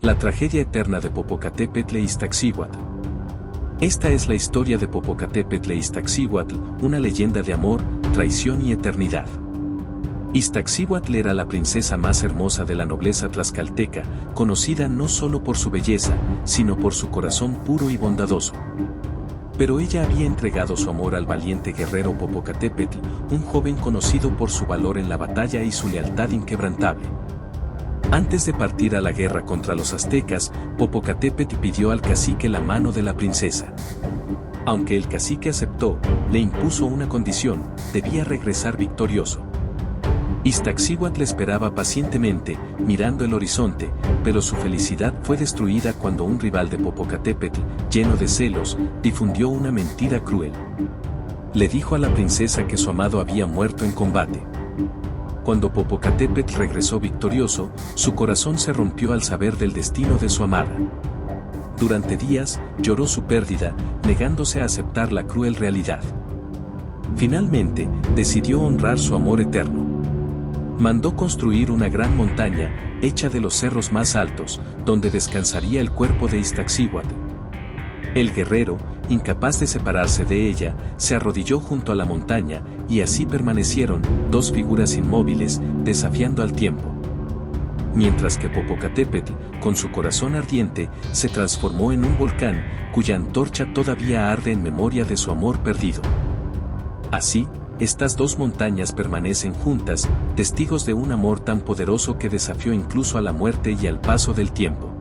La tragedia eterna de Popocatépetl e Iztaccíhuatl. Esta es la historia de Popocatépetl e Iztaccíhuatl, una leyenda de amor, traición y eternidad. Iztaccíhuatl era la princesa más hermosa de la nobleza tlaxcalteca, conocida no solo por su belleza, sino por su corazón puro y bondadoso. Pero ella había entregado su amor al valiente guerrero Popocatépetl, un joven conocido por su valor en la batalla y su lealtad inquebrantable. Antes de partir a la guerra contra los aztecas, Popocatépetl pidió al cacique la mano de la princesa. Aunque el cacique aceptó, le impuso una condición: debía regresar victorioso. Iztaccíhuatl esperaba pacientemente, mirando el horizonte, pero su felicidad fue destruida cuando un rival de Popocatépetl, lleno de celos, difundió una mentira cruel. Le dijo a la princesa que su amado había muerto en combate. Cuando Popocatépetl regresó victorioso, su corazón se rompió al saber del destino de su amada. Durante días, lloró su pérdida, negándose a aceptar la cruel realidad. Finalmente, decidió honrar su amor eterno. Mandó construir una gran montaña, hecha de los cerros más altos, donde descansaría el cuerpo de Iztaccíhuatl. El guerrero, incapaz de separarse de ella, se arrodilló junto a la montaña, y así permanecieron, dos figuras inmóviles, desafiando al tiempo. Mientras que Popocatépetl, con su corazón ardiente, se transformó en un volcán, cuya antorcha todavía arde en memoria de su amor perdido. Así, estas dos montañas permanecen juntas, testigos de un amor tan poderoso que desafió incluso a la muerte y al paso del tiempo.